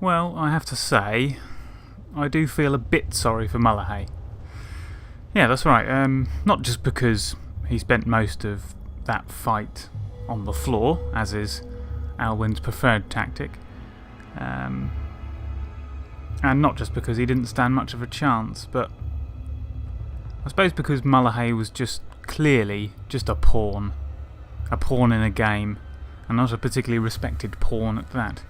Well, I have to say, I do feel a bit sorry for Mullahay. Yeah, that's right. Not just because he spent most of that fight on the floor, as is Alwyn's preferred tactic, and not just because he didn't stand much of a chance, but I suppose because Mullahay was just clearly just a pawn in a game, and not a particularly respected pawn at that.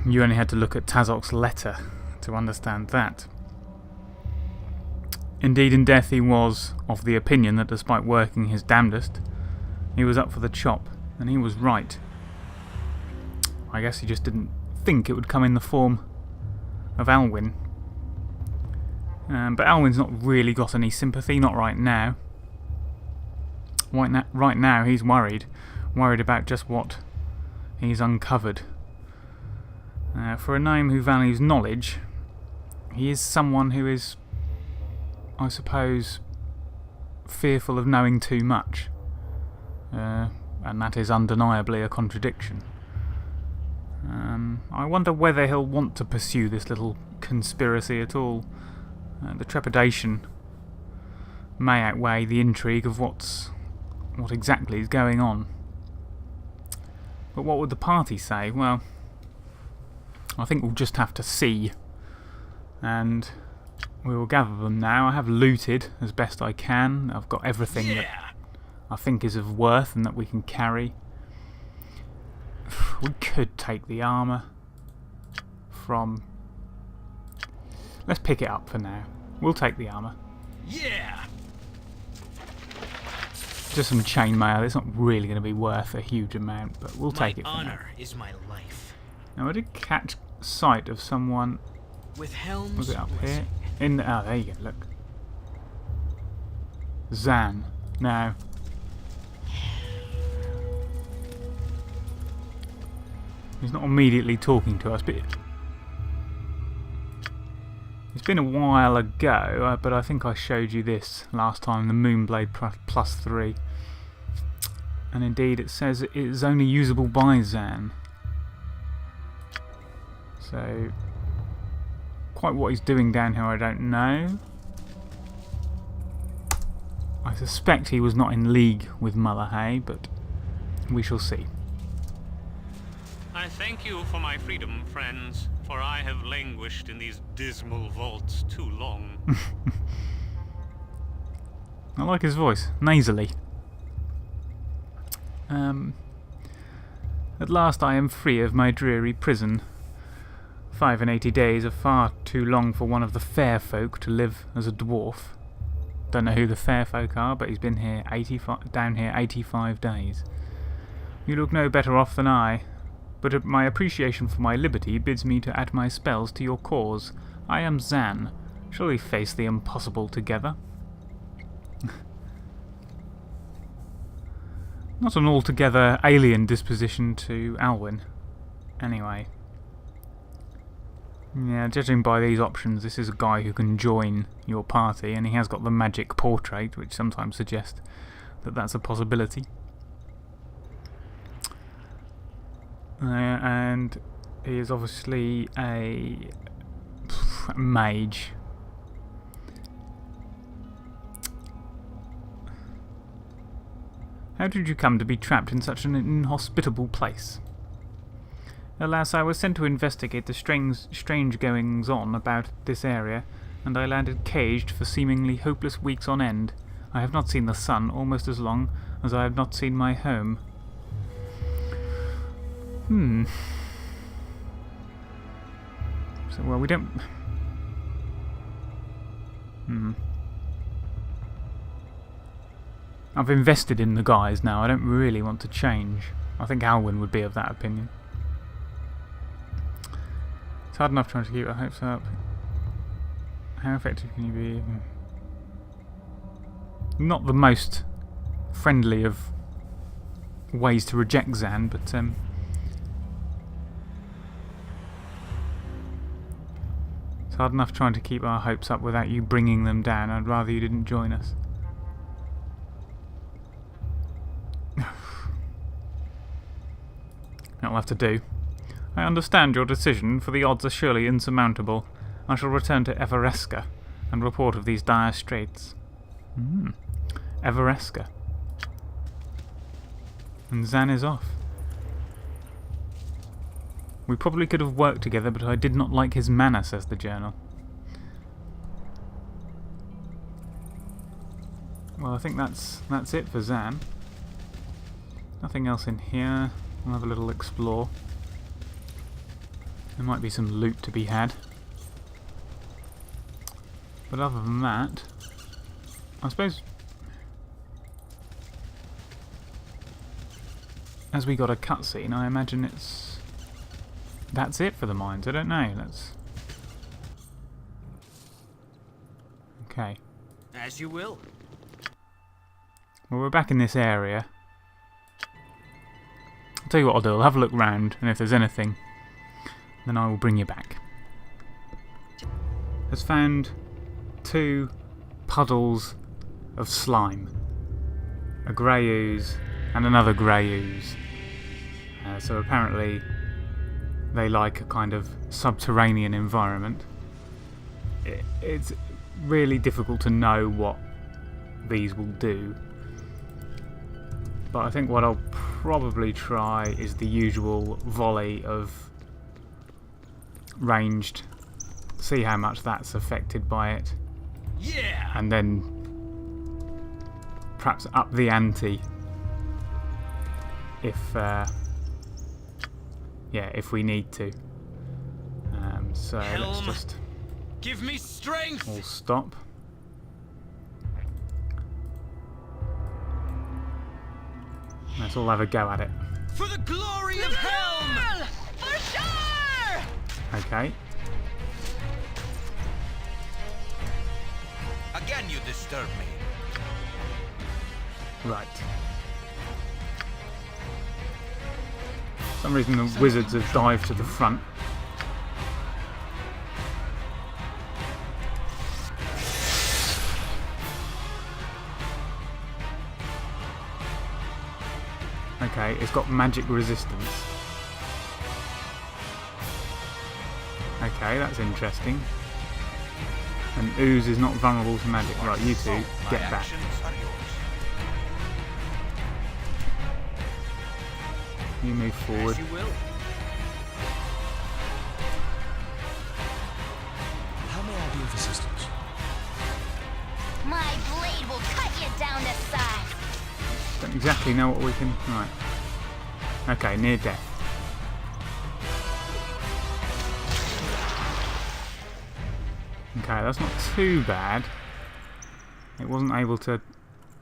You only had to look at Tazok's letter to understand that. Indeed, in death he was of the opinion that despite working his damnedest, he was up for the chop, and he was right. I guess he just didn't think it would come in the form of Alwyn. But Alwyn's not really got any sympathy, not right now. Right now he's worried about just what he's uncovered. For a gnome who values knowledge, he is someone who is, I suppose, fearful of knowing too much. And that is undeniably a contradiction. I wonder whether he'll want to pursue this little conspiracy at all. The trepidation may outweigh the intrigue of what exactly is going on. But what would the party say? Well, I think we'll just have to see. And we will gather them now. I have looted as best I can. I've got everything that I think is of worth and that we can carry. We could take the armour from... Let's pick it up for now. We'll take the armour. Yeah. Just some chainmail. It's not really going to be worth a huge amount, but we'll take it for now. My honor is my life. Now I did catch sight of someone. With helms. Was it up here? Oh, there you go. Look. Zan. Now. He's not immediately talking to us, but it's been a while ago, but I think I showed you this last time, the Moonblade +3. And indeed it says it is only usable by Zan. So, quite what he's doing down here I don't know. I suspect he was not in league with Mullahay, but we shall see. I thank you for my freedom, friends, for I have languished in these dismal vaults too long. I like his voice, nasally. At last I am free of my dreary prison. 85 days are far too long for one of the fair folk to live as a dwarf. Don't know who the fair folk are, but he's been here down here 85 days. You look no better off than I. But my appreciation for my liberty bids me to add my spells to your cause. I am Zan. Shall we face the impossible together? Not an altogether alien disposition to Alwyn. Anyway. Yeah, judging by these options, this is a guy who can join your party, and he has got the magic portrait, which sometimes suggests that that's a possibility. And he is obviously a mage. How did you come to be trapped in such an inhospitable place? Alas, I was sent to investigate the strange goings-on about this area, and I landed caged for seemingly hopeless weeks on end. I have not seen the sun almost as long as I have not seen my home. So, well, we don't... I've invested in the guys now. I don't really want to change. I think Alwyn would be of that opinion. It's hard enough trying to keep our hopes up. How effective can you be? Not the most friendly of ways to reject Zan, but it's hard enough trying to keep our hopes up without you bringing them down. I'd rather you didn't join us. That'll have to do. I understand your decision, for the odds are surely insurmountable. I shall return to Everesca and report of these dire straits. Everesca. And Zan is off. We probably could have worked together, but I did not like his manner, says the journal. Well, I think that's it for Zan. Nothing else in here. We'll have a little explore. There might be some loot to be had. But other than that, I suppose as we got a cutscene, I imagine that's it for the mines. I don't know. Okay. As you will. Well, we're back in this area. I'll tell you what I'll do. I'll have a look round, and if there's anything, then I will bring you back. Has found 2 puddles of slime. A grey ooze and another grey ooze. So apparently they like a kind of subterranean environment. It's really difficult to know what these will do. But I think what I'll probably try is the usual volley of ranged, see how much that's affected by it. Yeah. And then perhaps up the ante if we need to. So let's just give me strength. all stop. Let's all have a go at it. For the glory of Helm! For sure! Okay. Again you disturb me. Right. For some reason the wizards have dived to the front. Okay, it's got magic resistance. Okay, that's interesting. And ooze is not vulnerable to magic. Right, you two, get back. You move forward. As you will. How may I be of assistance? My blade will cut you down to size. Don't exactly know what we can... Right. Okay, near death. Okay, that's not too bad. It wasn't able to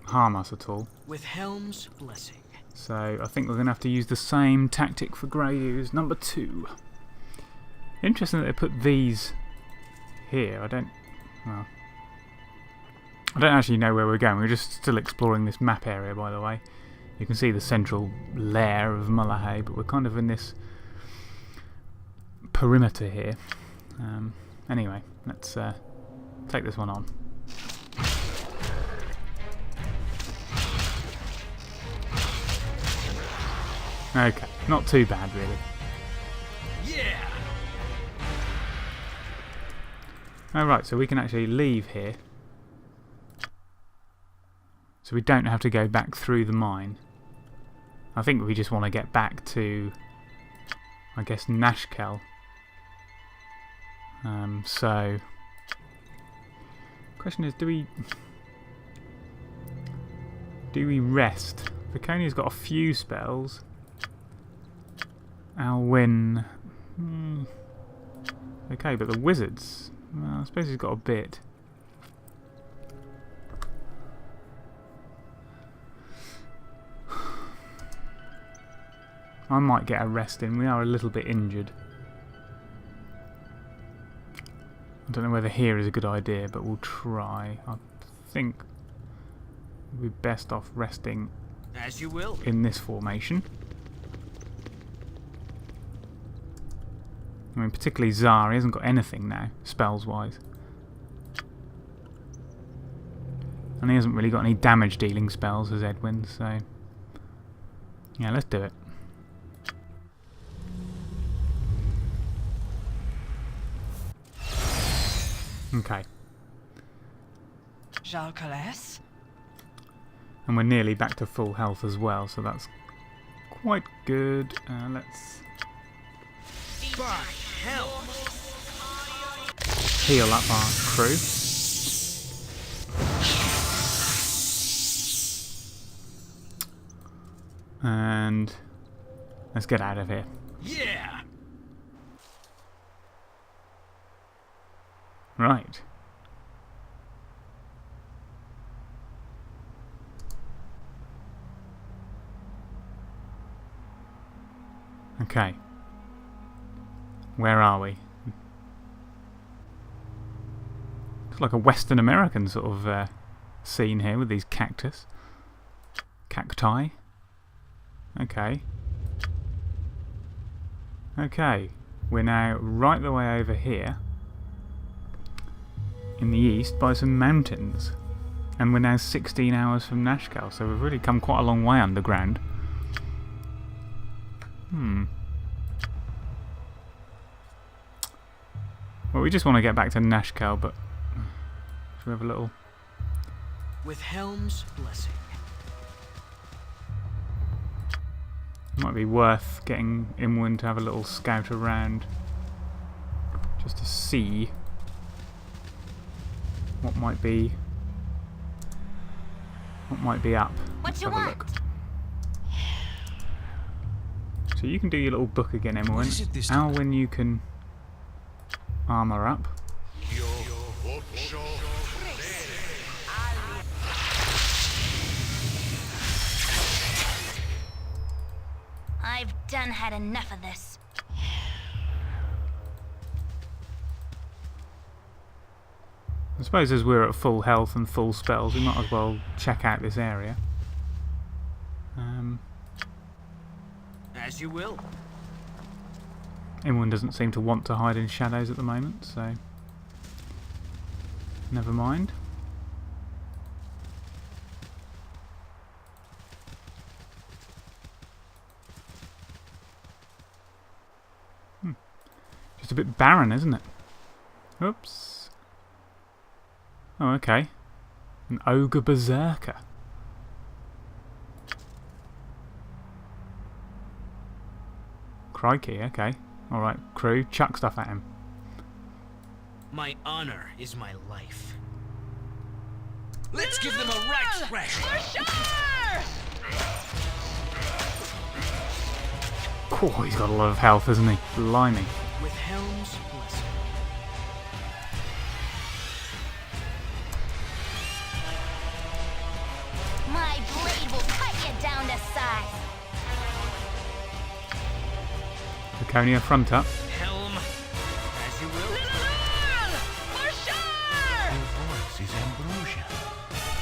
harm us at all. With Helm's blessing. So I think we're going to have to use the same tactic for grey ooze, number 2. Interesting that they put these here. I don't actually know where we're going. We're just still exploring this map area, by the way. You can see the central lair of Mullahay, but we're kind of in this perimeter here. Anyway, let's take this one on. Okay, not too bad really. Yeah. Alright, so we can actually leave here. So we don't have to go back through the mine. I think we just want to get back to, I guess, Nashkel. So, question is, do we rest? Viconia's got a few spells. Alwyn, okay, but the wizards, well, I suppose he's got a bit. I might get a rest in. We are a little bit injured. I don't know whether here is a good idea, but we'll try. I think we'd be best off resting As you will. in this formation. I mean, particularly Zara, he hasn't got anything now, spells-wise. And he hasn't really got any damage-dealing spells as Edwin, so... yeah, let's do it. Okay. Jalcales? And we're nearly back to full health as well, so that's quite good. Let's By hell! heal up our crew. And let's get out of here. Yeah! Right. Okay. Where are we? It's like a Western American sort of scene here with these cactus. Cacti. Okay. Okay. We're now right the way over here in the east by some mountains. And we're now 16 hours from Nashkel, so we've really come quite a long way underground. Well, we just want to get back to Nashkel, but should we have a little... With Helm's blessing. Might be worth getting Alwyn to have a little scout around just to see what might be up. What you Have a want? look. So you can do your little book again, Alwyn. What is it this time? Alwyn, you can armour up. I've done had enough of this. I suppose as we're at full health and full spells, we might as well check out this area. As you will. Alwyn doesn't seem to want to hide in shadows at the moment, so never mind. Just a bit barren, isn't it? Oops. Oh, okay. An ogre berserker. Crikey, okay. Alright, crew, chuck stuff at him. My honor is my life. Let's give them a right thrashing. Oh, he's got a lot of health, hasn't he? Blimey. With Helm's blessing. My blade will cut you down to size. Laconia, front up. Helm, as you will. Your voice is ambrosia.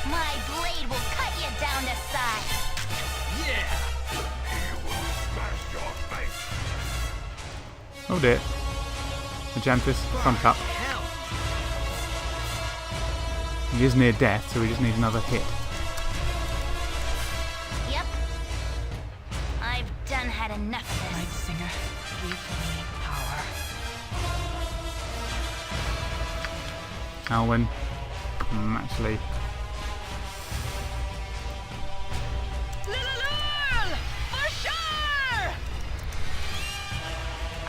My blade will cut you down to size. Yeah! Oh dear. Majantis, front up. Hell! He is near death, so we just need another hit. Yep. I've done had enough of Night this. Singer, give me power. Alwyn. Actually.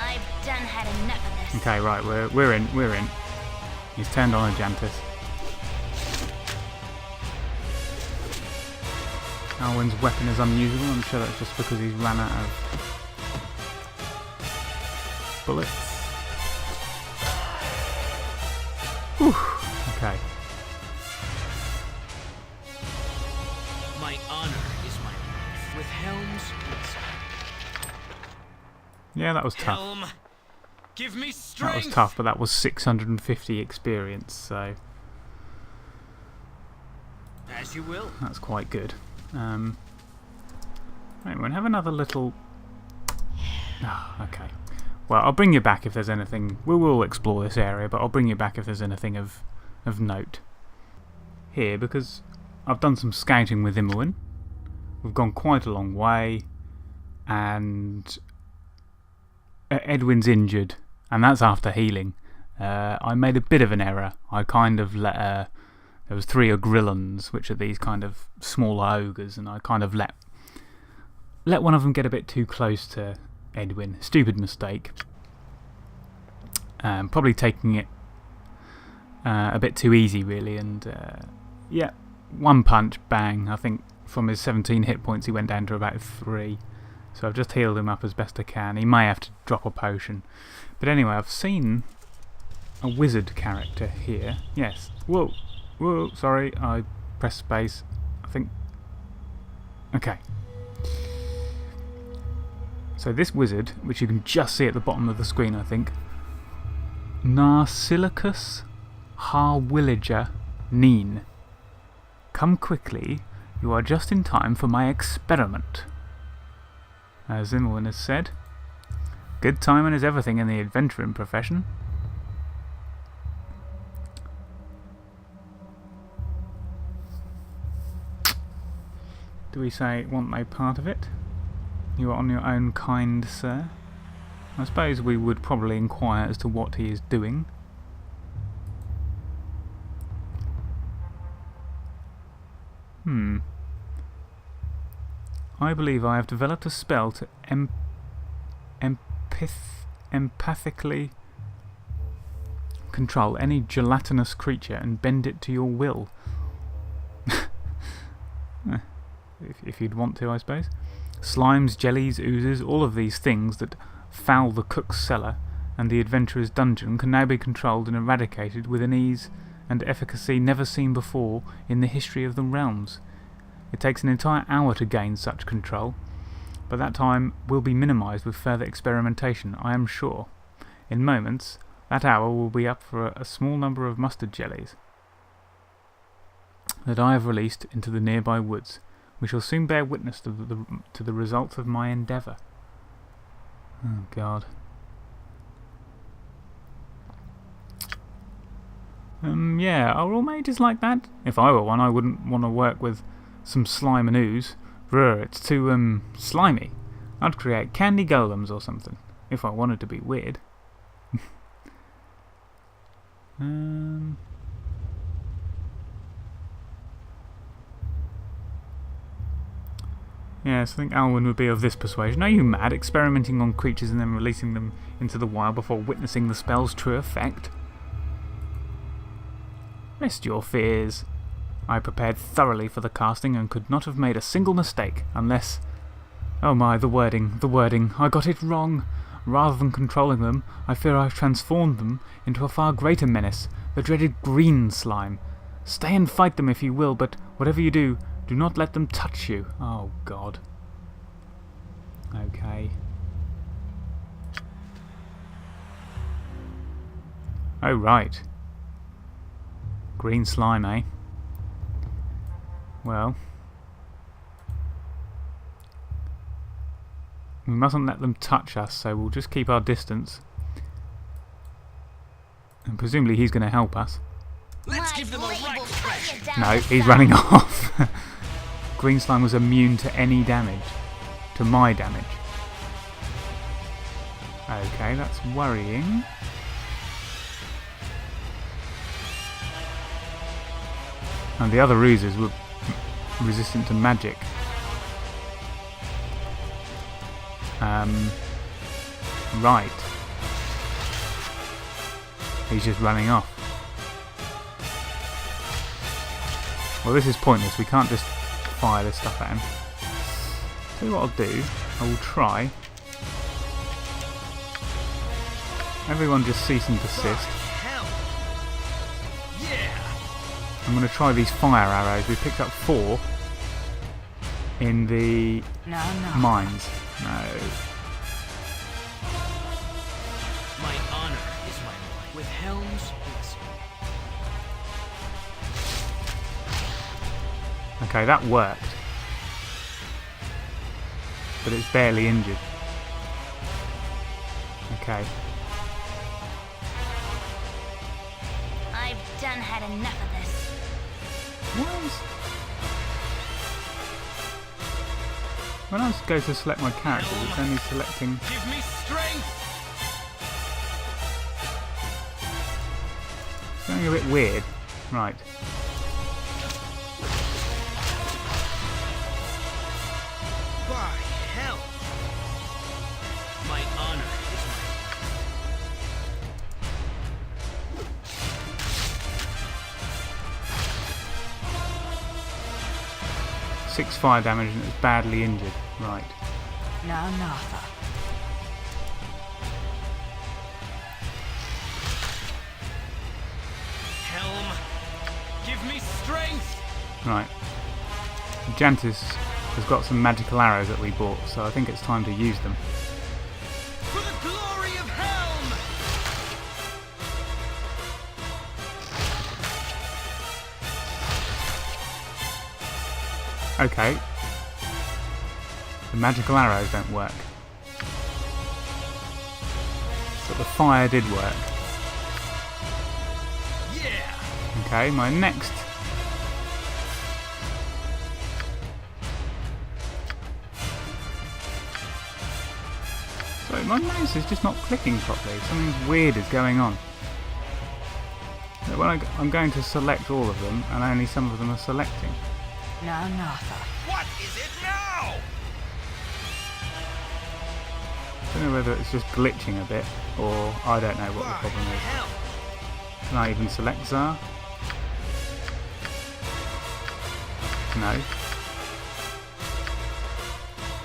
I've done had enough of this. Okay, right, we're in. He's turned on a Jantis. Alwyn's weapon is unusual. I'm sure that's just because he's ran out of bullets. Whew. Okay. My honor is my life. With Helm's blessing. Yeah, that was tough. Helm, give me That strength! was tough, but that was 650 experience, so As you will. that's quite good. Right, we'll have another little... Oh, okay. Well, I'll bring you back if there's anything... We will explore this area, but I'll bring you back if there's anything of note here, because I've done some scouting with Alwyn. We've gone quite a long way, and Edwin's injured, and that's after healing. I made a bit of an error. I kind of let there was 3 Agrillons, which are these kind of smaller ogres, and I kind of let one of them get a bit too close to Edwin. Stupid mistake. Probably taking it a bit too easy, really, and yeah, 1 punch, bang. I think from his 17 hit points he went down to about 3. So I've just healed him up as best I can. He may have to drop a potion. But anyway, I've seen a wizard character here. Yes. Whoa. Whoa. Sorry, I pressed space. I think. Okay. So this wizard, which you can just see at the bottom of the screen, I think. Narsilicus Harwillager Neen. Come quickly. You are just in time for my experiment. As Alwyn has said, good timing is everything in the adventuring profession. Do we say, want no part of it? You are on your own, kind sir. I suppose we would probably inquire as to what he is doing. I believe I have developed a spell to empathically control any gelatinous creature and bend it to your will. if you'd want to, I suppose. Slimes, jellies, oozes, all of these things that foul the cook's cellar and the adventurer's dungeon can now be controlled and eradicated with an ease and efficacy never seen before in the history of the realms. It takes an entire hour to gain such control, but that time will be minimised with further experimentation, I am sure. In moments, that hour will be up for a small number of mustard jellies that I have released into the nearby woods. We shall soon bear witness to the results of my endeavour. Oh, God. Yeah, are all mages like that? If I were one, I wouldn't want to work with some slime and ooze. Brr, it's too, slimy. I'd create candy golems or something, if I wanted to be weird. Yes, I think Alwyn would be of this persuasion. Are you mad, experimenting on creatures and then releasing them into the wild before witnessing the spell's true effect? Rest your fears. I prepared thoroughly for the casting and could not have made a single mistake, unless... Oh my, the wording. I got it wrong. Rather than controlling them, I fear I've transformed them into a far greater menace, the dreaded green slime. Stay and fight them if you will, but whatever you do, do not let them touch you. Oh, God. Okay. Oh, right. Green slime, eh? Well. We mustn't let them touch us, so we'll just keep our distance. And presumably he's going to help us. Let's give them a right thrashing. No, he's running off. Green slime was immune to any damage. To my damage. Okay, that's worrying. And the other oozes were resistant to magic. Right. He's just running off. Well, this is pointless. We can't just fire this stuff at him. So what I'll do, I will try. Everyone just cease and desist. I'm going to try these fire arrows. We picked up 4 in the mines. No. My honor is my life. With helms, Okay, that worked. But it's barely injured. Okay. I've done had enough of this. When I go to select my character, it's only selecting... Give me strength. Going a bit weird. Right. By hell! My honor is my 6 fire damage and it's badly injured. Right. Now, Nartha. Helm! Give me strength! Right. Jantis has got some magical arrows that we bought, so I think it's time to use them. For the glory of Helm! Okay. The magical arrows don't work. But the fire did work. Yeah! Okay, my next... Sorry, my mouse is just not clicking properly. Something weird is going on. So when I'm going to select all of them, and only some of them are selecting. Now, Nartha. What is it now? I don't know whether it's just glitching a bit, or I don't know what the By problem is. hell! Can I even select Tsar? No.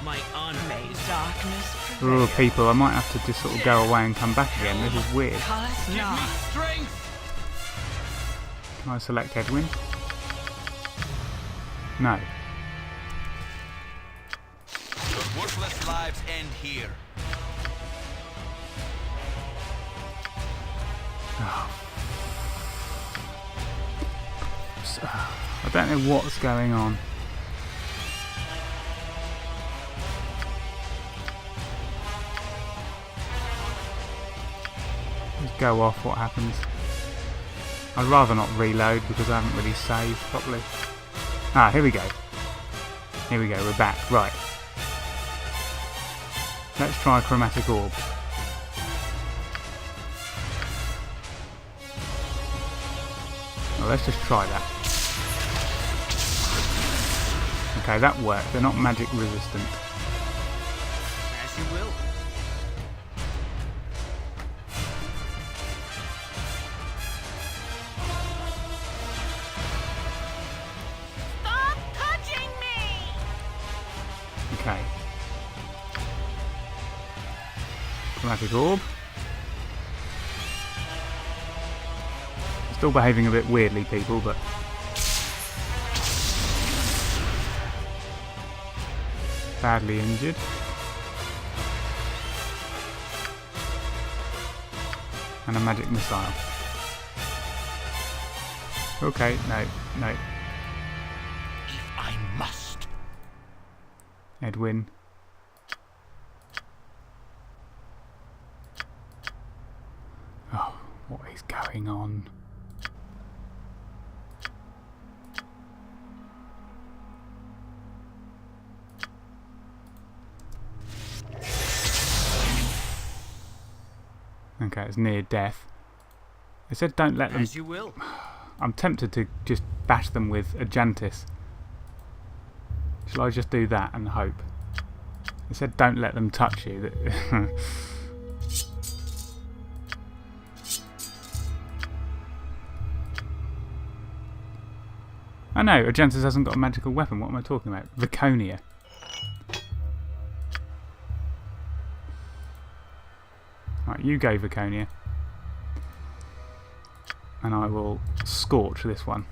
my honor May is darkness prevail. Oh, people, I might have to just sort of go away and come back again. This is weird. Callous Give me not. strength! Can I select Edwin? No. Your worthless lives end here. I don't know what's going on. Just go off, what happens? I'd rather not reload because I haven't really saved properly. Ah, here we go. Here we go, we're back. Right. Let's try chromatic orb. Well, let's just try that. Okay, that worked. They're not magic resistant. as you will. Stop touching me! Okay. Chromatic orb. Still behaving a bit weirdly, people, but... badly injured. And a magic missile. Okay, no, no. If I must. Edwin. Oh, what is going on? Okay, it's near death. It said don't let them... As you will. I'm tempted to just bash them with a Jantis. Shall I just do that and hope? It said don't let them touch you. I know, Agentis hasn't got a magical weapon. What am I talking about? Viconia. Right, you go, Viconia. And I will scorch this one.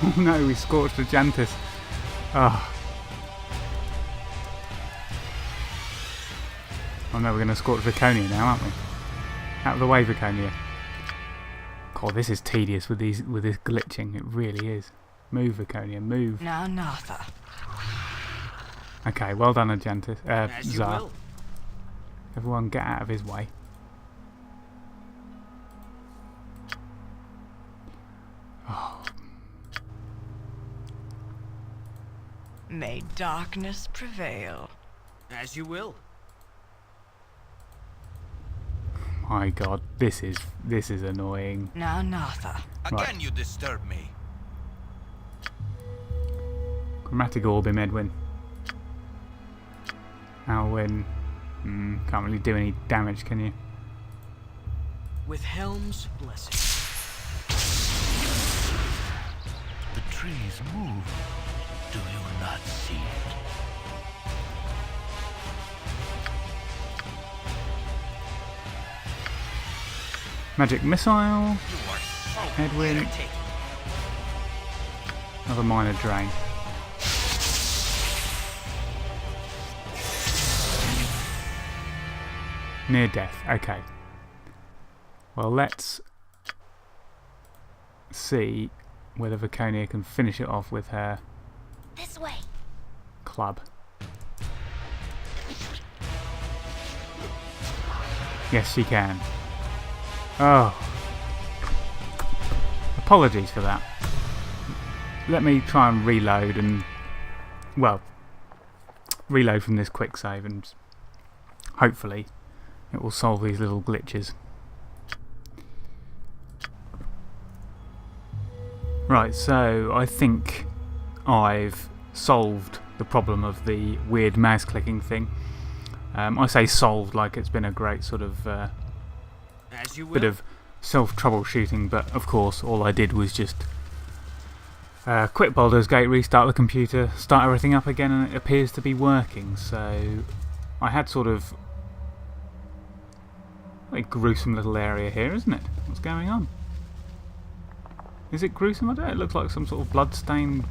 Oh no, we scorched Agentis. Oh. Oh no, we're going to scorch Viconia now, aren't we? Out of the way, Viconia. God, this is tedious with this glitching. It really is. Move, Viconia, move. Now, Nartha. Okay, well done, Agentis. As you Tsar. will. Everyone get out of his way. Oh. May darkness prevail. As you will. My god, this is annoying. Now, Nartha. Right. Again, you disturb me. Chromatic orb him, Edwin. Alwyn. Can't really do any damage, can you? With Helm's blessing. The trees move. Do you not see it? Magic missile. You are so Edwin. irritating. Another minor drain. Near death. Okay. Well, let's see whether Viconia can finish it off with her This way. club. Yes, she can. Oh. Apologies for that. Let me try and reload and, well, reload from this quick save and hopefully it will solve these little glitches. Right, so I think I've solved the problem of the weird mouse clicking thing. I say solved like it's been a great sort of As you will. bit of self-troubleshooting, but of course all I did was just quit Baldur's Gate, restart the computer, start everything up again, and it appears to be working. So I had sort of a gruesome little area here, isn't it? What's going on? Is it gruesome? I don't know. It looks like some sort of blood-stained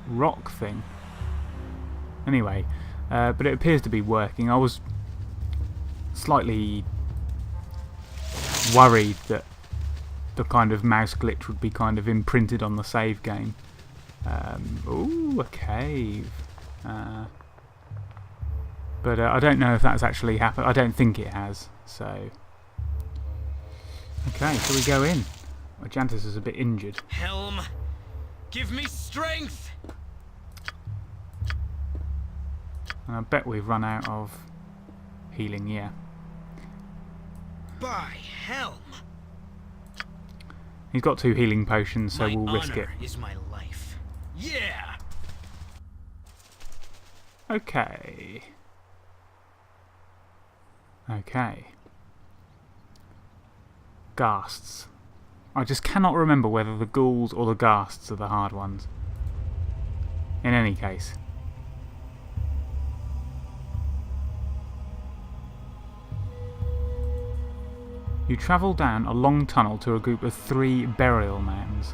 rock thing. Anyway, but it appears to be working. I was slightly worried that the kind of mouse glitch would be kind of imprinted on the save game. Ooh, a cave. But I don't know if that's actually happened. I don't think it has. So, okay, so we go in. Ajantis is a bit injured. Helm, give me strength. And I bet we've run out of healing, yeah. By Helm. He's got 2 healing potions, so my we'll risk it. honor is my life. Yeah. Okay. Okay. Ghasts. I just cannot remember whether the ghouls or the ghasts are the hard ones. In any case. You travel down a long tunnel to a group of 3 burial mounds.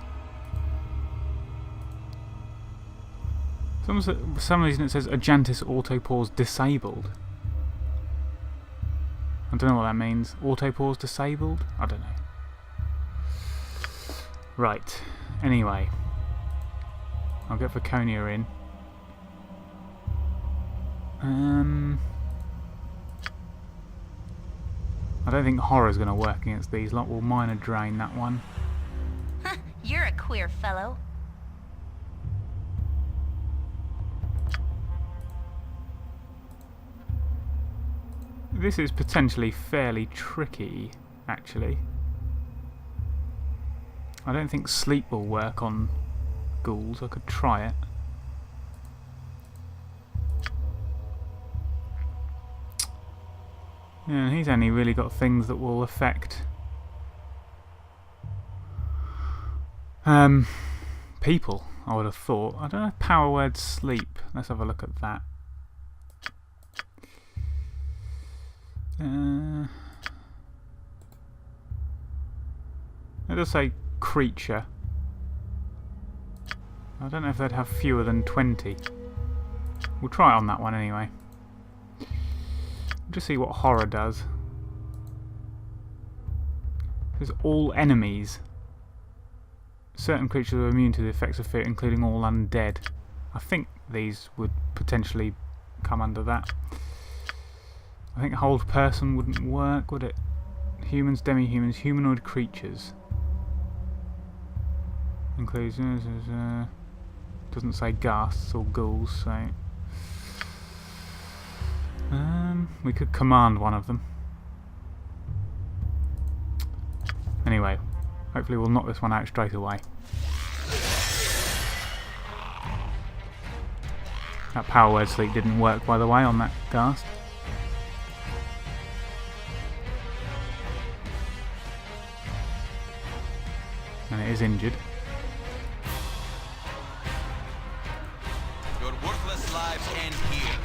For some reason it says Ajantis auto-pause disabled. I don't know what that means. Auto-pause disabled? I don't know. Right. Anyway. I'll get Viconia in. I don't think horror's going to work against these lot. We'll minor drain that one. You're a queer fellow. This is potentially fairly tricky, actually. I don't think sleep will work on ghouls. I could try it. Yeah, he's only really got things that will affect people, I would have thought. I don't know, power word sleep. Let's have a look at that. It does say creature. I don't know if they'd have fewer than 20. We'll try it on that one anyway. Just see what horror does. It says all enemies. Certain creatures are immune to the effects of fear, including all undead. I think these would potentially come under that. I think hold person wouldn't work, would it? Humans, demi-humans, humanoid creatures. Includes doesn't say ghasts or ghouls, so we could command one of them. Hopefully we'll knock this one out straight away. That power word sleep didn't work, by the way, on that ghast. And it is injured. Your worthless lives end here.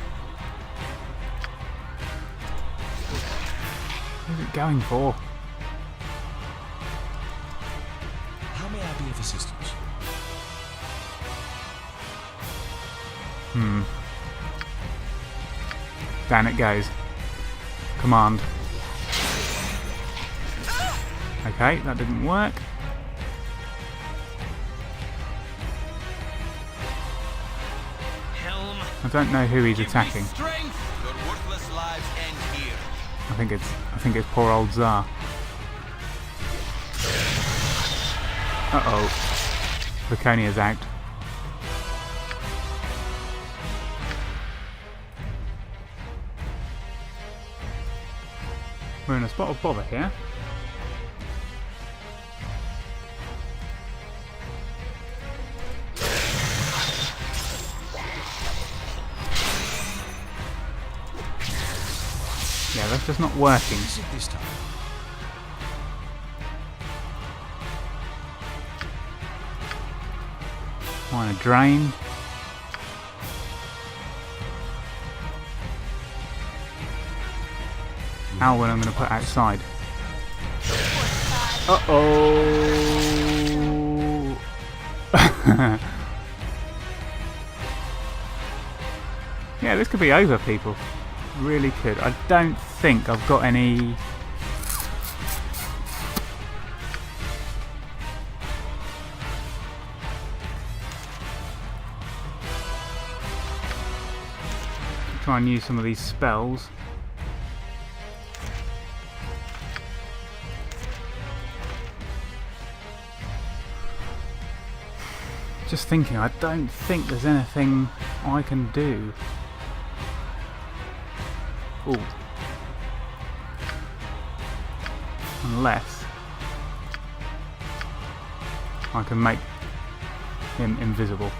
What is it going for? How may I be of assistance? Down it goes. Command. Okay, that didn't work. Helm, I don't know who he's give me attacking. strength. Your worthless lives end here. I think it's poor old Tsar. Uh-oh. Laconia's out. We're in a spot of bother here. Yeah, that's just not working. Is it this time? Minor drain. Alwyn I'm going to put outside. Uh-oh! Yeah, this could be over, people. Really could. I don't think I've got any... Try and use some of these spells. Just thinking, I don't think there's anything I can do. Ooh. Unless I can make him invisible.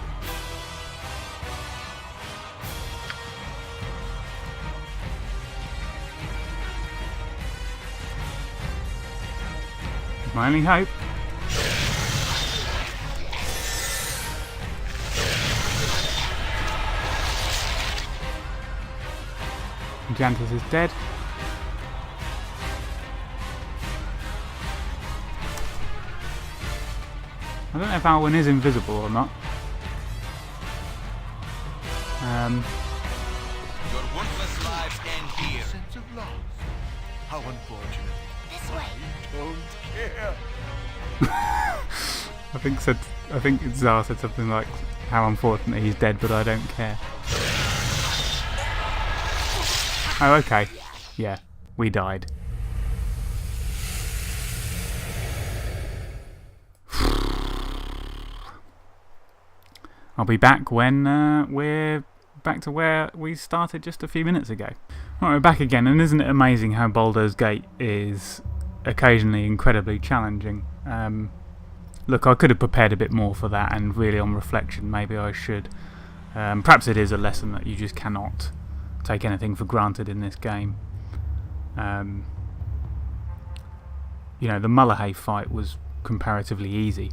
My only hope. Jantis is dead. I don't know if Alwyn is invisible or not. Your worthless lives end here. Sense of loss. How unfortunate. This way. Don't care. I think Tsar said something like, "How unfortunate he's dead, but I don't care." Oh, okay. Yeah, we died. I'll be back when we're back to where we started just a few minutes ago. Right, we're back again, and isn't it amazing how Baldur's Gate is occasionally incredibly challenging? Look, I could have prepared a bit more for that, and really on reflection maybe I should. Perhaps it is a lesson that you just cannot take anything for granted in this game. You know, the Mullahay fight was comparatively easy.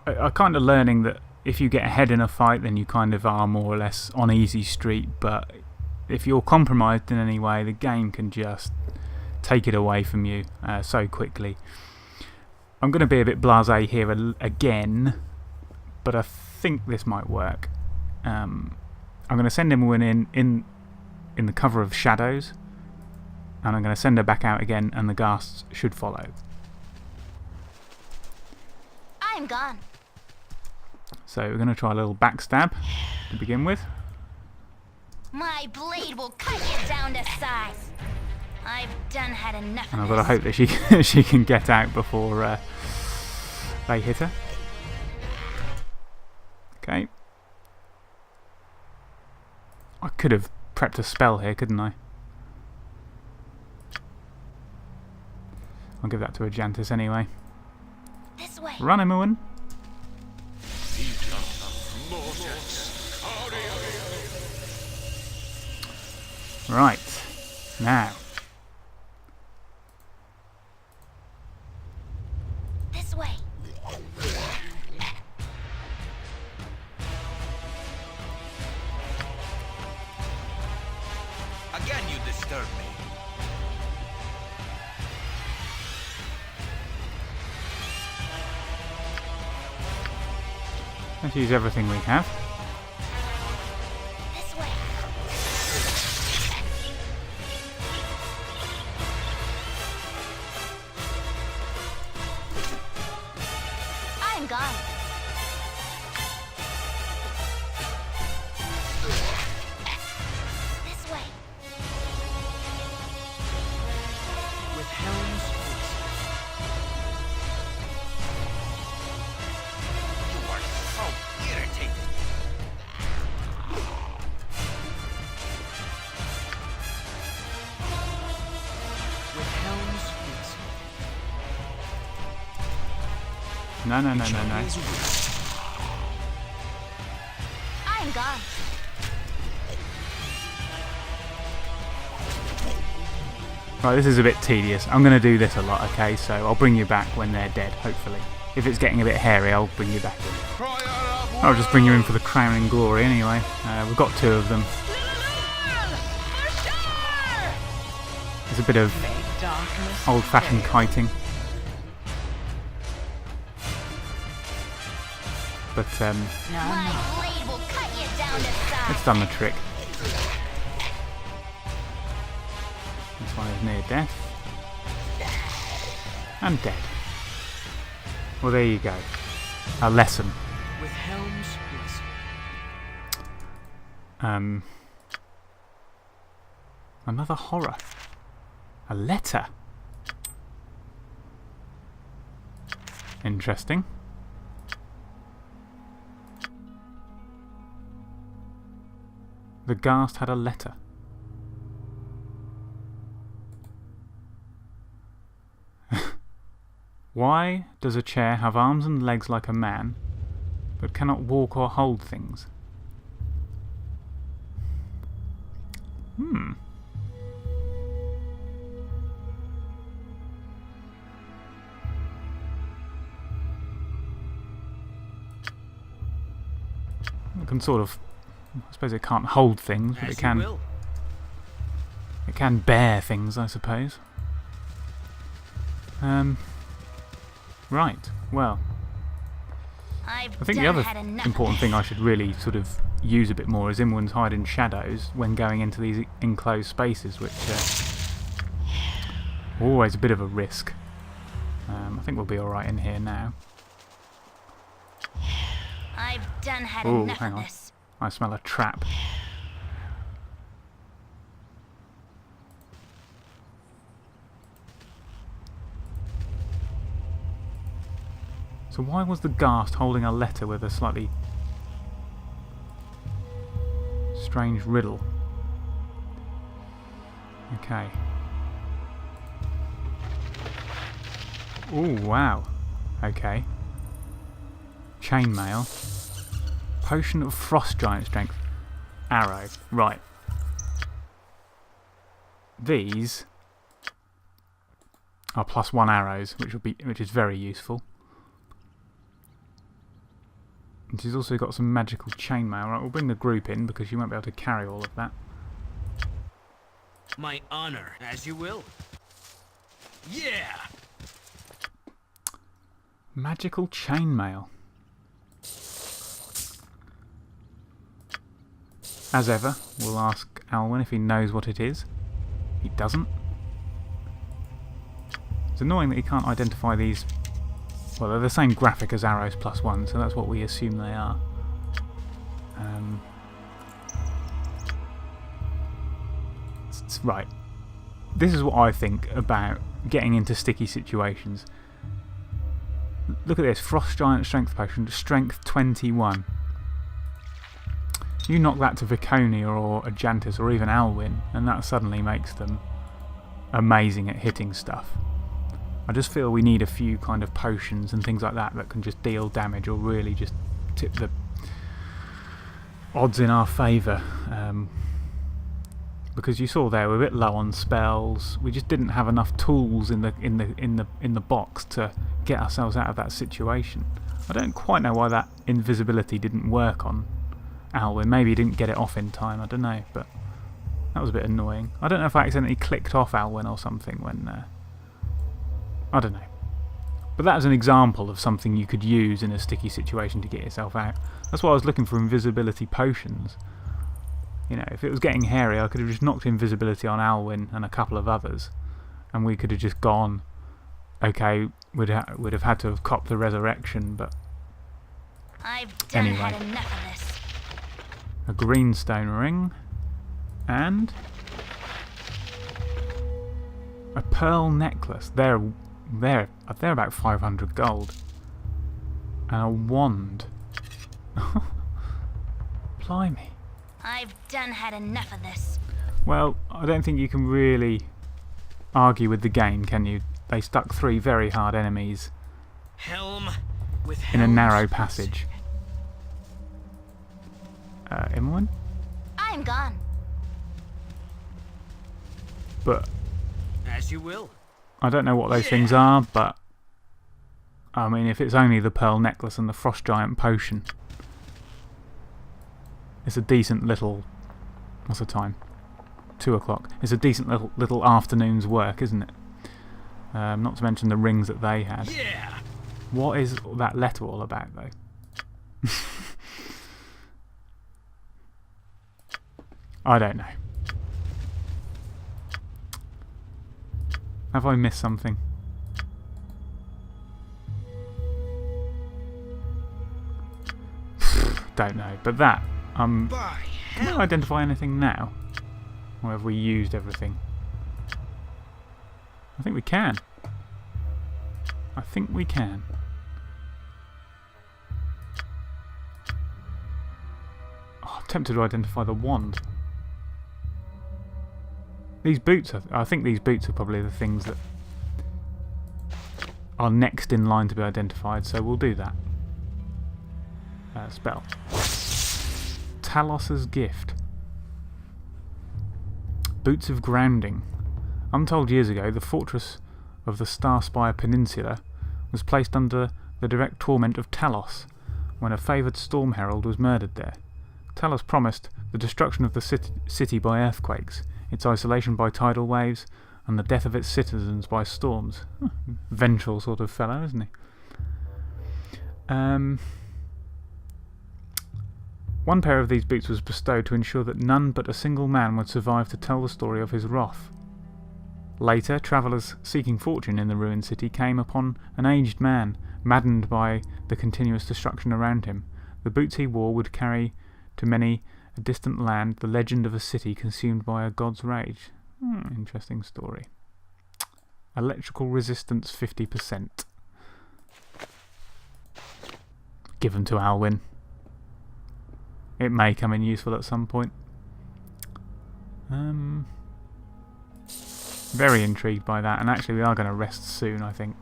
I kind of learning that if you get ahead in a fight, then you kind of are more or less on easy street, but if you're compromised in any way, the game can just take it away from you so quickly. I'm going to be a bit blasé here again, but I think this might work. I'm going to send Alwyn in the cover of shadows, and I'm going to send her back out again, and the ghasts should follow. I'm gone. So we're going to try a little backstab to begin with. My blade will cut you down to size. I've done had enough And of I've got to this. hope that she can get out before they hit her. Okay. I could have prepped a spell here, couldn't I? I'm give that to Ajantis anyway. This way. Run, Emmerwin. Right. Now. This way. Again, you disturb me. Let's use everything we have. This way. I'm gone. This way. With helms You are so irritating. with helms No, no, no, no, no. fixed. I'm gone. Right, this is a bit tedious. I'm going to do this a lot, okay? So I'll bring you back when they're dead, hopefully. If it's getting a bit hairy, I'll bring you back in. I'll just bring you in for the crowning glory anyway. We've got 2 of them. There's a bit of Make darkness old-fashioned prevail. kiting. But No, My no. blade will cut you down to size. it's done the trick. This one is near death. And dead. Well, there you go. A lesson. With helms Another horror. A letter. Interesting. The Ghast had a letter. Why does a chair have arms and legs like a man, but cannot walk or hold things? It can sort of, I suppose it can't hold things, but as it you can. will. It can bear things, I suppose. Right. Well, I think the other important thing I should really sort of use a bit more is Imwin's hide in shadows when going into these enclosed spaces, which are always a bit of a risk. I think we'll be alright in here now. I've done had Ooh, enough hang of on. this. I smell a trap. So why was the Ghast holding a letter with a slightly strange riddle? Okay. Ooh, wow. Okay. Chainmail. Potion of Frost Giant Strength. Arrow. Right. These are +1 arrows, which is very useful. And she's also got some magical chainmail. Right, we'll bring the group in because you won't be able to carry all of that. My honor, as you will. Yeah! Magical chainmail. As ever, we'll ask Alwyn if he knows what it is. He doesn't. It's annoying that he can't identify these. Well, they're the same graphic as arrows +1, so that's what we assume they are. Right. This is what I think about getting into sticky situations. Look at this. Frost Giant Strength Potion. Strength 21. You knock that to Viconia or Ajantis or even Alwyn, and that suddenly makes them amazing at hitting stuff. I just feel we need a few kind of potions and things like that that can just deal damage or really just tip the odds in our favour. Because you saw there we're a bit low on spells. We just didn't have enough tools in the box to get ourselves out of that situation. I don't quite know why that invisibility didn't work on Alwyn. Maybe he didn't get it off in time, I don't know, but that was a bit annoying. I don't know if I accidentally clicked off Alwyn or something when... I don't know. But that was an example of something you could use in a sticky situation to get yourself out. That's why I was looking for invisibility potions. You know, if it was getting hairy, I could have just knocked invisibility on Alwyn and a couple of others, and we could have just gone, okay, we'd have had to have copped the resurrection, but I've done anyway. had enough of this. A greenstone ring, and a pearl necklace. They're about 500 gold. And a wand. Blimey. I've done had enough of this. Well, I don't think you can really argue with the game, can you? They stuck 3 very hard enemies Helm with in a helms narrow missing. passage. Imoen? I'm gone. But As you will. I don't know what those things are, but I mean, if it's only the pearl necklace and the frost giant potion, it's a decent little... What's the time? 2 o'clock. It's a decent little afternoon's work, isn't it? Not to mention the rings that they had. Yeah. What is that letter all about, though? I don't know. Have I missed something? Don't know. But that, By can we identify anything now? Or have we used everything? I think we can. I think we can. Oh, I'm tempted to identify the wand. These boots, I think these boots are probably the things that are next in line to be identified, so we'll do that. Spell. Talos's Gift. Boots of Grounding. Untold years ago, the fortress of the Starspire Peninsula was placed under the direct torment of Talos when a favoured storm herald was murdered there. Talos promised the destruction of the city by earthquakes, its isolation by tidal waves, and the death of its citizens by storms. Vengeful sort of fellow, isn't he? One pair of these boots was bestowed to ensure that none but a single man would survive to tell the story of his wrath. Later, travellers seeking fortune in the ruined city came upon an aged man, maddened by the continuous destruction around him. The boots he wore would carry to many a distant land the legend of a city consumed by a god's rage. Interesting story. Electrical resistance 50%. Given to Alwyn. It may come in useful at some point. Very intrigued by that, and actually we are going to rest soon, I think.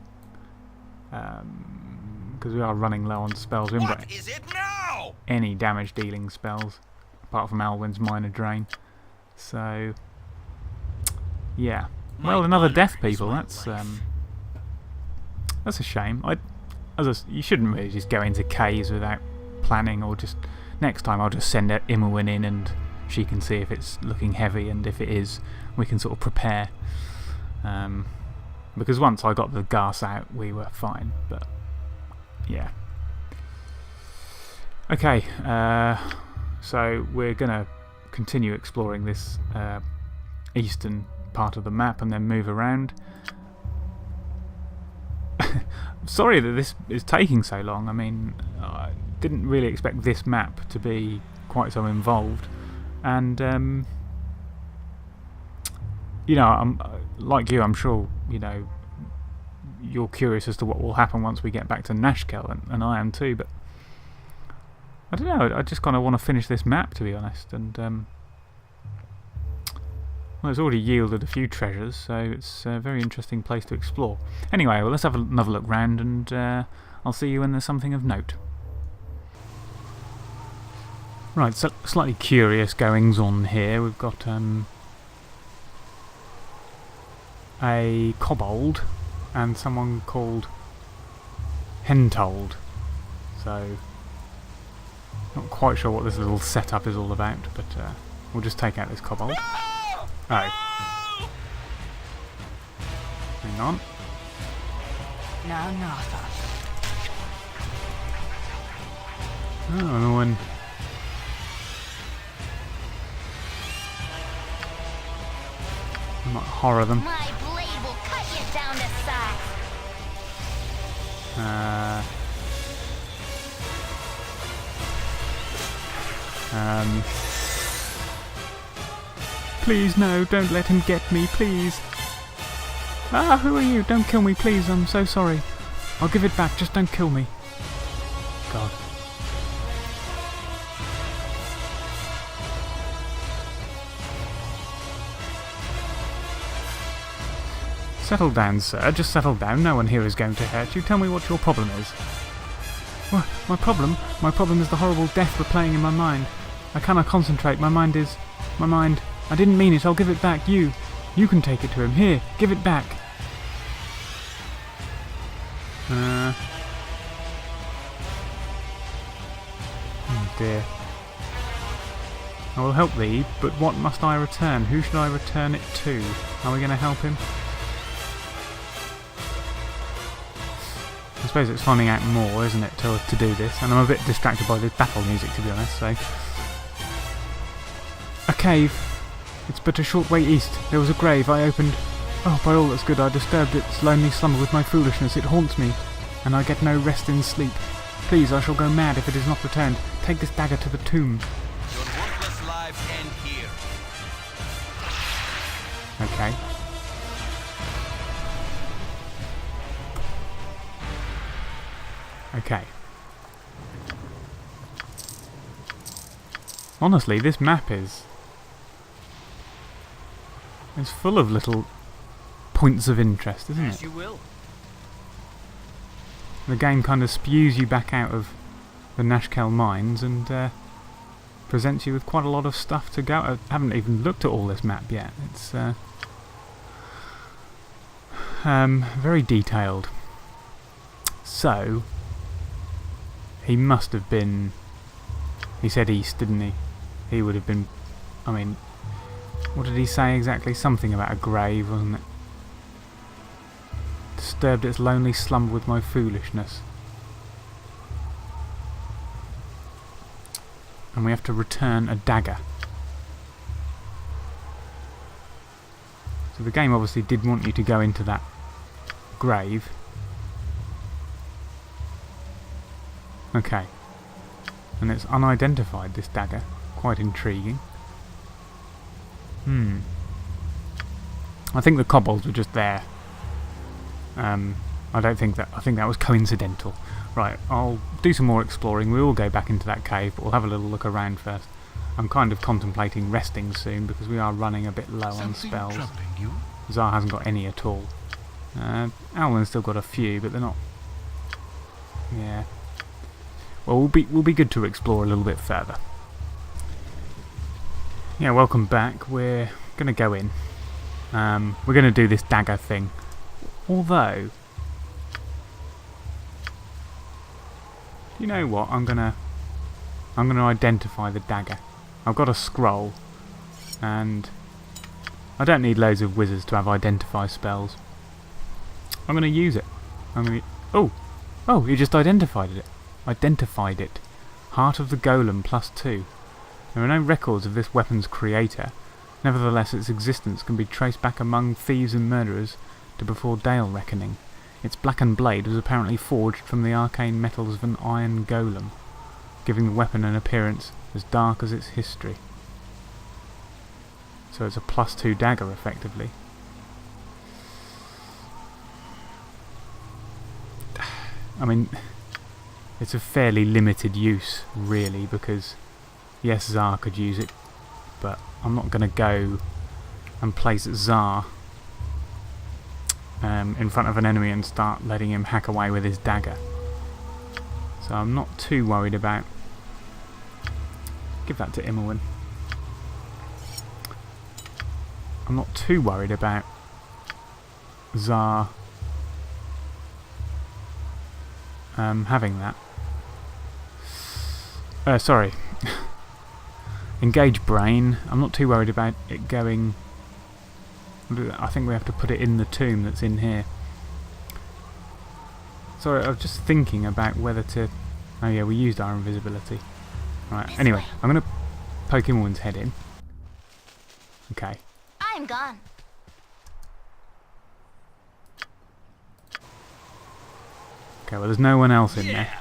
Because we are running low on spells. We haven't got What is it now? any damage dealing spells, apart from Alwyn's Minor Drain. So, yeah. Well, another death, people. That's a shame. You shouldn't really just go into caves without planning, or just... Next time I'll just send Imoen in and she can see if it's looking heavy, and if it is, we can sort of prepare. Because once I got the gas out, we were fine, but yeah. Okay, so we're going to continue exploring this eastern part of the map and then move around. Sorry that this is taking so long. I mean, I didn't really expect this map to be quite so involved, and you know, like you, I'm sure you know you're curious as to what will happen once we get back to Nashkel, and I am too. But I don't know. I just kind of want to finish this map, to be honest, and Well, it's already yielded a few treasures, so it's a very interesting place to explore. Anyway, well, let's have another look round, and I'll see you when there's something of note. Right, so slightly curious goings on here. We've got a kobold and someone called Hentold. So, not quite sure what this little setup is all about, but we'll just take out this kobold. Oh. Hang on. Now, Nartha. Oh, Alwyn. I might horror them. My blade will cut you down to size. Please, no, don't let him get me, please. Ah, who are you? Don't kill me, please, I'm so sorry. I'll give it back, just don't kill me. God. Settle down, sir, just settle down. No one here is going to hurt you. Tell me what your problem is. What? My problem? My problem is the horrible death replaying in my mind. I cannot concentrate. My mind... I didn't mean it. I'll give it back. You can take it to him. Here, give it back. Oh dear. I will help thee, but what must I return? Who should I return it to? Are we going to help him? I suppose it's finding out more, isn't it, to do this? And I'm a bit distracted by this battle music, to be honest, so... A cave. It's but a short way east. There was a grave I opened. Oh, by all that's good, I disturbed its lonely slumber with my foolishness. It haunts me, and I get no rest in sleep. Please, I shall go mad if it is not returned. Take this dagger to the tomb. Your worthless lives end here. Okay. Okay. Honestly, this map is... it's full of little points of interest, isn't As it? you will. The game kind of spews you back out of the Nashkel mines and presents you with quite a lot of stuff to go. I haven't even looked at all this map yet. It's very detailed. So, he must have been... he said east, didn't he? He would have been... I mean, what did he say exactly? Something about a grave, wasn't it? Disturbed its lonely slumber with my foolishness. And we have to return a dagger. So the game obviously did want you to go into that grave. Okay. And it's unidentified, this dagger. Quite intriguing. I think the kobolds were just there. I don't think that... I think that was coincidental. Right, I'll do some more exploring. We will go back into that cave, but we'll have a little look around first. I'm kind of contemplating resting soon because we are running a bit low on spells. Troubling you? Zar hasn't got any at all. Alwyn's still got a few, but they're not... yeah. Well, we'll be good to explore a little bit further. Yeah, welcome back. We're going to go in. We're going to do this dagger thing. Although... you know what? I'm gonna identify the dagger. I've got a scroll, and I don't need loads of wizards to have identify spells. I'm gonna use it. Oh! You just identified it. Heart of the Golem +2. There are no records of this weapon's creator. Nevertheless, its existence can be traced back among thieves and murderers to before Dale Reckoning. Its blackened blade was apparently forged from the arcane metals of an iron golem, giving the weapon an appearance as dark as its history. So it's a +2 dagger, effectively. I mean, it's a fairly limited use, really, because yes, Zar could use it, but I'm not going to go and place Tsar in front of an enemy and start letting him hack away with his dagger. So I'm not too worried about... Give that to Alwyn. I'm not too worried about Tsar having that. Sorry. Engage brain. I'm not too worried about it going... I think we have to put it in the tomb that's in here. Sorry, I was just thinking about whether to... Oh yeah, we used our invisibility. Right, anyway, I'm going to poke Alwyn's head in. Okay. I'm gone. Okay, well there's no one else in there.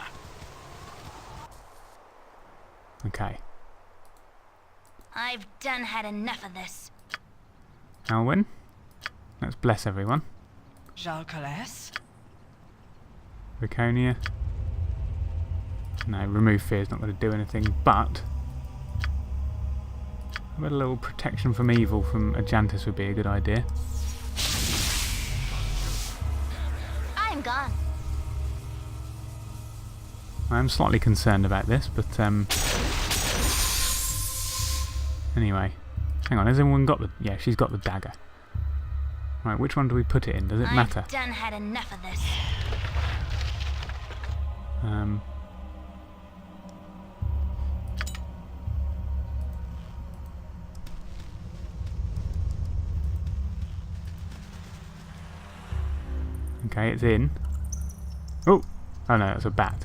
Okay. I've done had enough of this. Alwyn, let's bless everyone. Jalcales? Draconia. No, remove fear is not going to do anything, but a little protection from evil from Ajantis would be a good idea. I'm gone. I am slightly concerned about this, but anyway. Hang on, has everyone got the... Yeah, she's got the dagger. Right, which one do we put it in? Does it matter? I've done had enough of this. Okay, it's in. Oh! Oh no, that's a bat.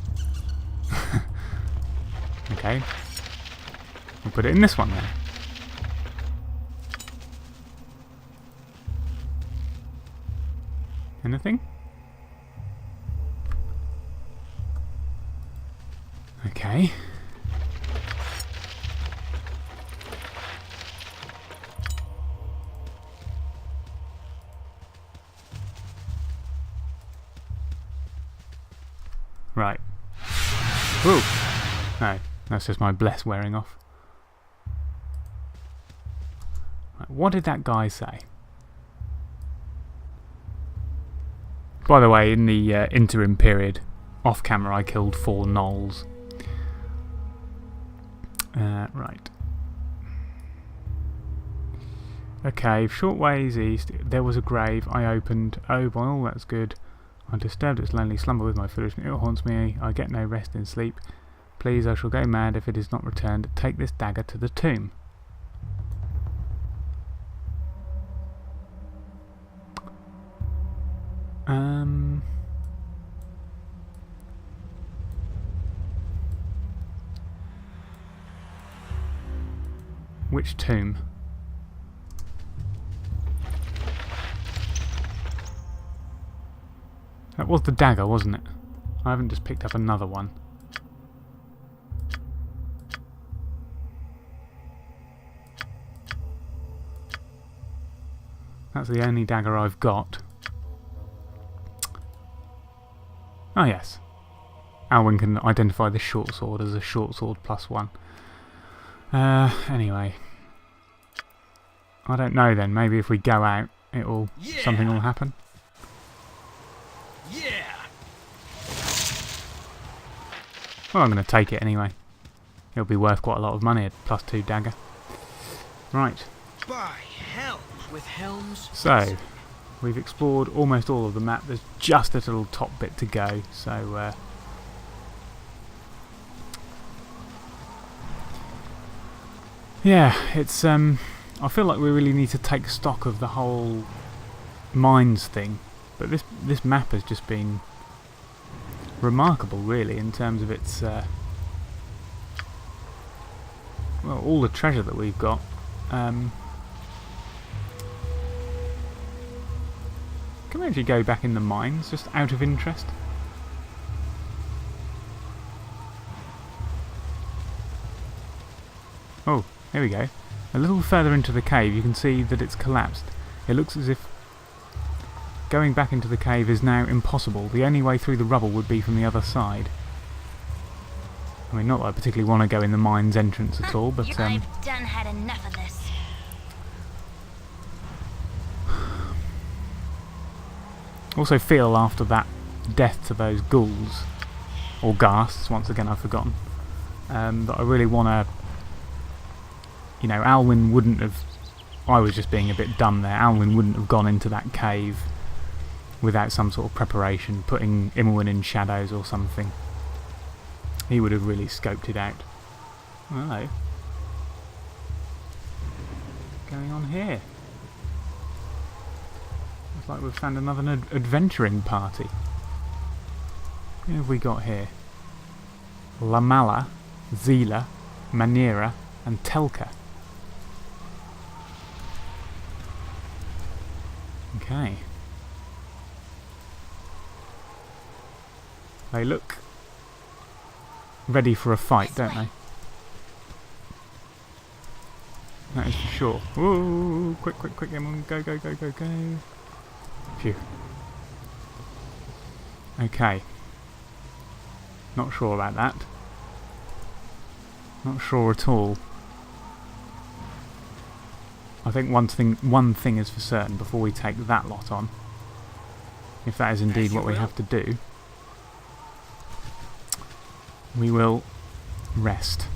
Okay. We'll put it in this one then. Anything? Okay. Right. Ooh! No, that's just my bless wearing off. Right, what did that guy say? By the way, in the interim period, off camera, I killed 4 gnolls. Right. Okay, short ways east, there was a grave I opened. Oh, by all that's good. I disturbed its lonely slumber with my foolishness. It haunts me. I get no rest in sleep. Please, I shall go mad if it is not returned. Take this dagger to the tomb. Which tomb? That was the dagger, wasn't it? I haven't just picked up another one. That's the only dagger I've got. Oh yes. Alwyn can identify the short sword as a short sword +1. Anyway. I don't know then, maybe if we go out something will happen. Yeah. Well, I'm going to take it anyway. It'll be worth quite a lot of money, a +2 dagger. Right. By hell. With helms. So, we've explored almost all of the map. There's just a little top bit to go, so yeah, it's I feel like we really need to take stock of the whole mines thing, but this map has just been remarkable, really, in terms of its well, all the treasure that we've got. Can we actually go back in the mines, just out of interest? Oh, here we go. A little further into the cave you can see that it's collapsed. It looks as if going back into the cave is now impossible. The only way through the rubble would be from the other side. I mean, not that I particularly want to go in the mines entrance at all, but I've done had enough of this. Also feel after that death to those ghouls, or ghasts, once again I've forgotten, that I really want to... You know, Alwyn wouldn't have... I was just being a bit dumb there. Alwyn wouldn't have gone into that cave without some sort of preparation, putting Imowen in shadows or something. He would have really scoped it out. Hello. What's going on here? Looks like we've found another adventuring party. Who have we got here? Lamala, Zila, Manera, and Telka. Okay. They look ready for a fight, don't they? That is for sure. Whoa! Quick, quick, quick, everyone. Go, go, go, go, go. Phew. Okay. Not sure about that. Not sure at all. I think one thing is for certain before we take that lot on, if that is indeed what we have to do, we will rest.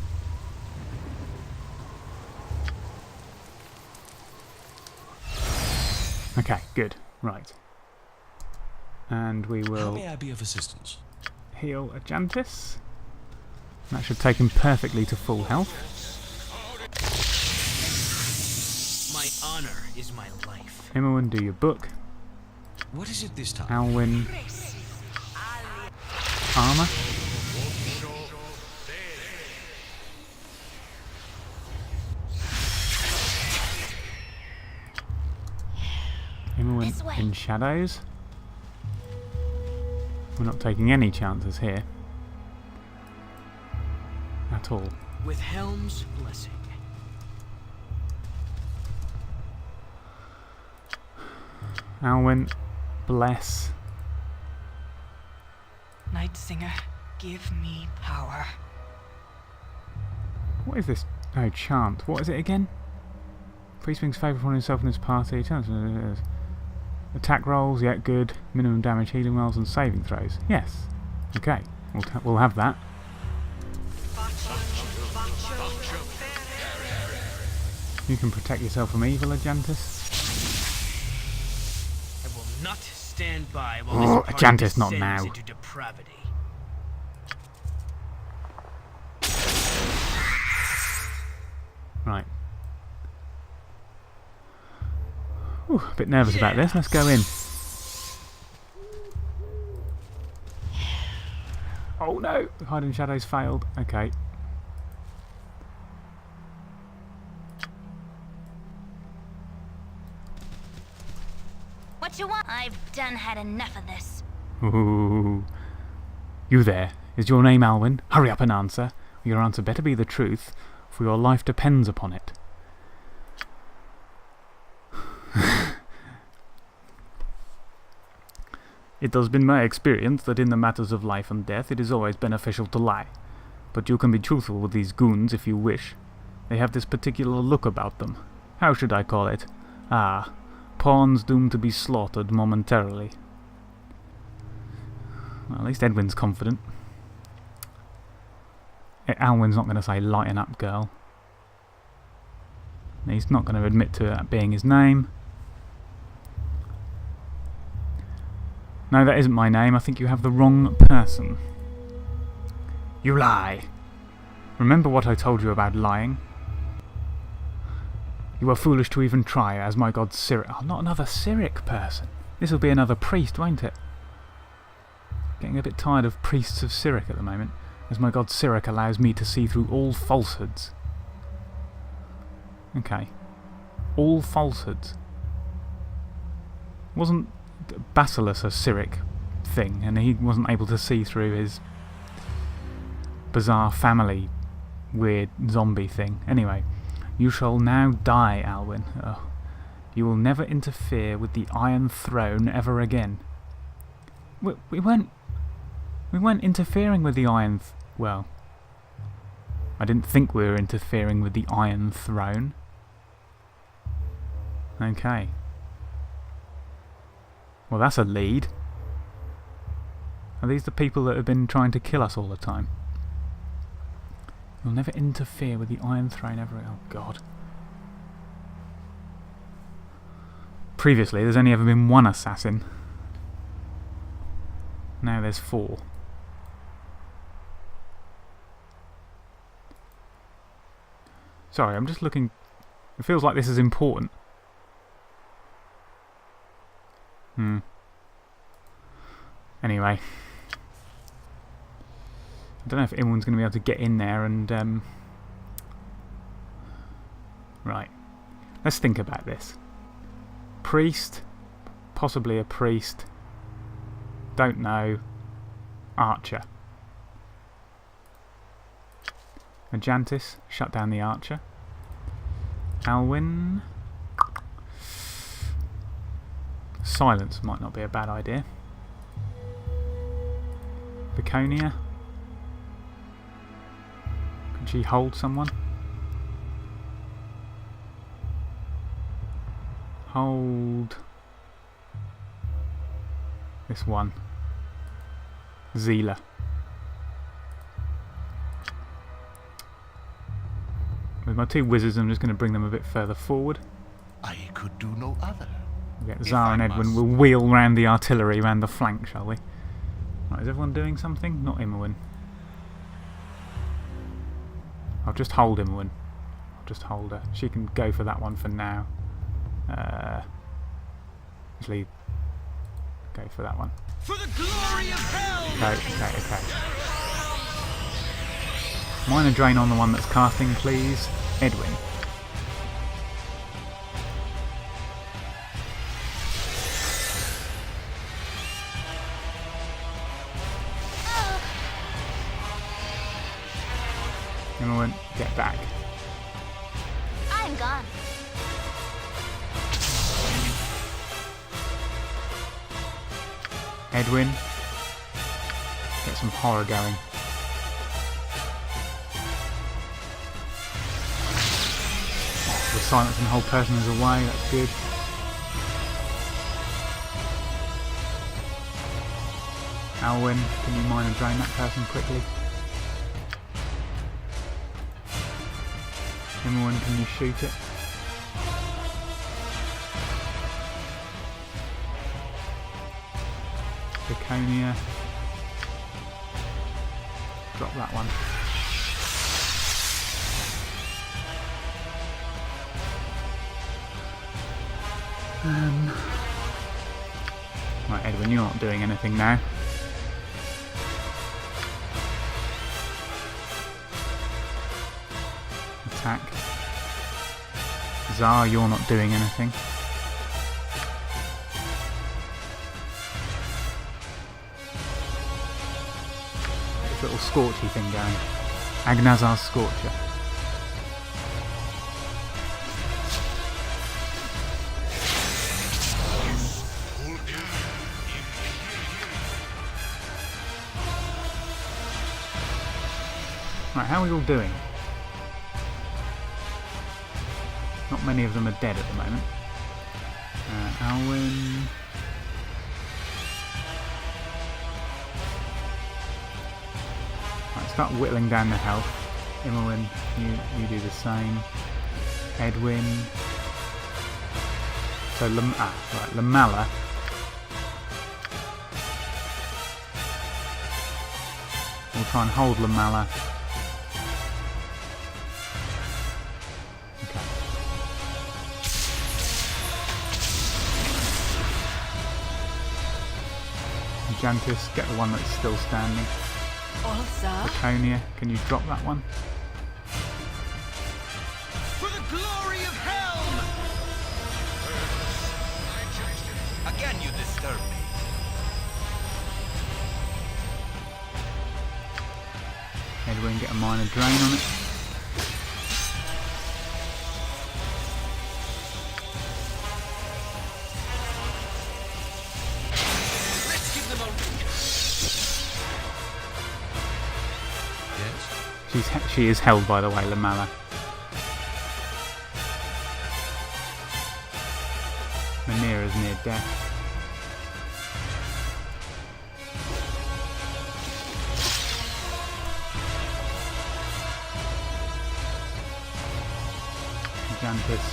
Okay, good. Right. And we How will may I be of assistance? heal Ajantis. That should take him perfectly to full health. My honor is my life. Imowen, do your book. What is it this time? Alwyn, armor. Imowen This way. in shadows. We're not taking any chances here. At all. With Helm's blessing. Alwyn, bless. Night Singer, give me power. What is this? Oh, chant. What is it again? Priest brings favour upon himself and his party. Attack rolls, yeah, good. Minimum damage, healing rolls, and saving throws. Yes. Okay, we'll have that. You can protect yourself from evil, Ajantis. I will not stand by while Oh, this party Ajantis, not descends now. into depravity. Right. Ooh, a bit nervous about this. Let's go in. Oh no! Hide in shadows failed. Okay. What you want? I've done had enough of this. Ooh. You there. Is your name Alwyn? Hurry up and answer. Your answer better be the truth, for your life depends upon it. It has been my experience that in the matters of life and death it is always beneficial to lie. But you can be truthful with these goons if you wish. They have this particular look about them. How should I call it? Ah, pawns doomed to be slaughtered momentarily. Well, at least Edwin's confident. Alwyn's not going to say lighten up, girl. He's not going to admit to that being his name. No, that isn't my name. I think you have the wrong person. You lie. Remember what I told you about lying? You are foolish to even try, as my god Cyric... Oh, not another Cyric person. This will be another priest, won't it? Getting a bit tired of priests of Cyric at the moment, as my god Cyric allows me to see through all falsehoods. Okay. All falsehoods. Wasn't Basileus a Cyric thing, and he wasn't able to see through his bizarre family weird zombie thing? Anyway, you shall now die, Alwyn. Oh. You will never interfere with the Iron Throne ever again. We weren't interfering with the Iron... well, I didn't think we were interfering with the Iron Throne. Okay. Well, that's a lead. Are these the people that have been trying to kill us all the time? You'll never interfere with the Iron Throne ever. Oh, God. Previously, there's only ever been one assassin. Now there's 4. Sorry, I'm just looking. It feels like this is important. Anyway. I don't know if anyone's going to be able to get in there and... Right. Let's think about this. Priest. Possibly a priest. Don't know. Archer. Ajantis. Shut down the archer. Alwyn. Silence might not be a bad idea. Viconia. Could she hold someone? Hold this one. Zila. With my 2 wizards, I'm just going to bring them a bit further forward. I could do no other. We'll get Zara and Edwin. We'll wheel round the artillery round the flank, shall we? Right, is everyone doing something? Not Imowen. I'll just hold Imowen. I'll just hold her. She can go for that one for now. Actually, go for that one. For the glory of hell! Okay. Minor drain on the one that's casting, please. Edwin. Imowen, get back. I'm gone. Edwin, get some horror going. Oh, the silence and the whole person is away, that's good. Alwyn, can you mine and drain that person quickly? Imowen, can you shoot it? Viconia. Drop that one. Right, Edwin, you're not doing anything now. Attack. Zar, you're not doing anything. This little scorchy thing going. Agnazar's Scorcher. Right, how are we all doing? Not many of them are dead at the moment. Alwyn. Right, start whittling down the health. Imowen, you do the same. Edwin. So Lamala. We'll try and hold Lamala. Jantis, get the one that's still standing. Laconia, can you drop that one? For the glory of hell! Again you disturb me. Edwin, get a minor drain on it. She is held, by the way, Lamala. Manira's near death. Jantis.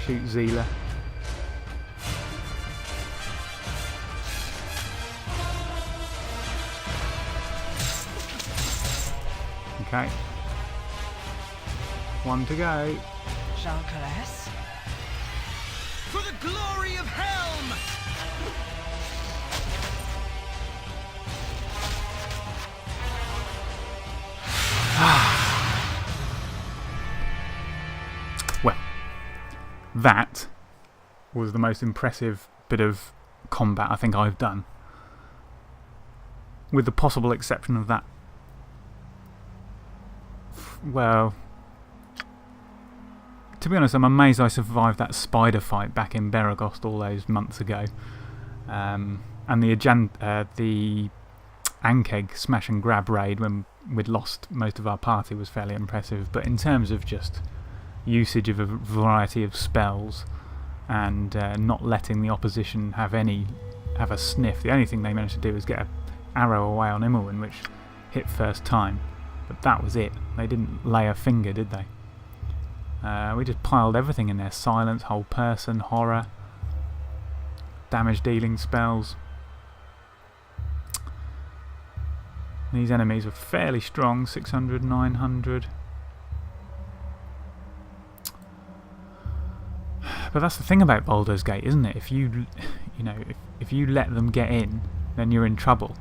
Shoot Zila. Okay. One to go. Jean Calais. For the glory of Helm! Well, that was the most impressive bit of combat I think I've done. With the possible exception of that. Well, to be honest, I'm amazed I survived that spider fight back in Beregost all those months ago. And the Ankeg smash and grab raid when we'd lost most of our party was fairly impressive. But in terms of just usage of a variety of spells and not letting the opposition have a sniff, the only thing they managed to do was get an arrow away on Immerwin, which hit first time. But that was it. They didn't lay a finger, did they? We just piled everything in there. Silence, whole person, horror, damage dealing spells. These enemies were fairly strong, 600, 900. But that's the thing about Baldur's Gate, isn't it? If you let them get in, then you're in trouble.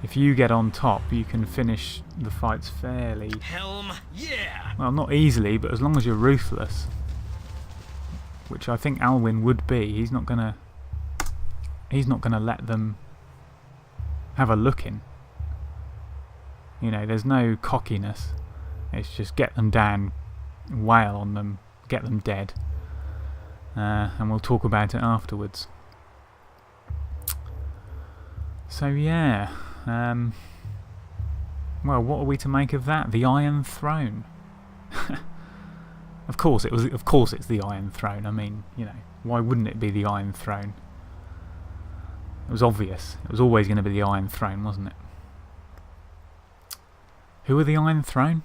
If you get on top, you can finish the fights fairly... Helm, yeah! Well, not easily, but as long as you're ruthless. Which I think Alwyn would be. He's not gonna let them have a look in. You know, there's no cockiness. It's just get them down, wail on them, get them dead. And we'll talk about it afterwards. So yeah... well, what are we to make of that? The Iron Throne. Of course it's the Iron Throne. I mean, you know, why wouldn't it be the Iron Throne? It was obvious. It was always going to be the Iron Throne, wasn't it? Who are the Iron Throne?